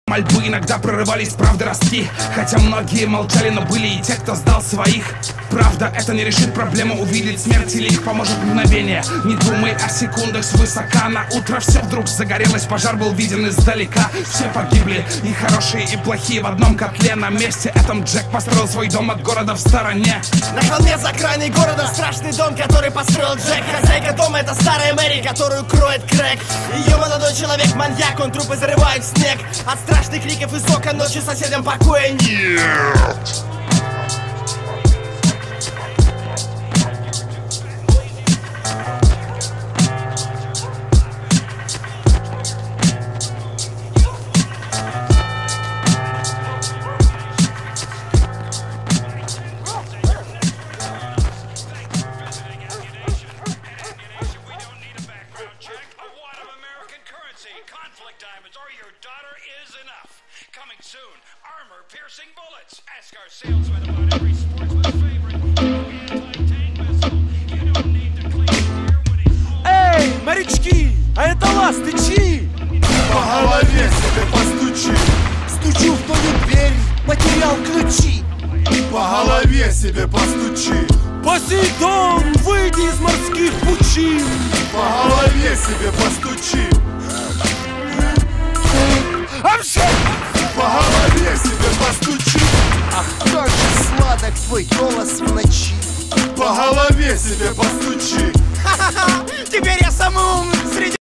Мольбы иногда прорывались, правда, ростки. Хотя многие молчали, но были и те, кто сдал своих. Правда, это не решит проблему, увидеть смерть или их поможет мгновение. Не думай о секундах свысока. На утро все вдруг загорелось, пожар был виден издалека. Все погибли, и хорошие, и плохие в одном котле. На месте этом Джек построил свой дом от города в стороне. На холме за окраиной города страшный дом, который построил Джек. Хозяйка дома — это старая Мэри, которую кроет Крэг. Ее молодой человек маньяк, он трупы зарывает в снег. От страшных криков из окон ночью соседям покоя нет. Conflict diamonds or your daughter is enough. Coming soon, armor-piercing bullets. Ask our salesman about every sportsman's favorite anti-tank missile. You don't need to clean gear when he's... Эй, морячки, а это ласты чьи? По голове себе постучи. Стучу в твою дверь, потерял ключи. По голове себе постучи. Посейдон, выйди из морских пучин. По голове себе постучи. По голове себе постучи. Ах, как же сладок твой голос в ночи. По голове себе постучи. Ха-ха-ха, теперь я самый умный.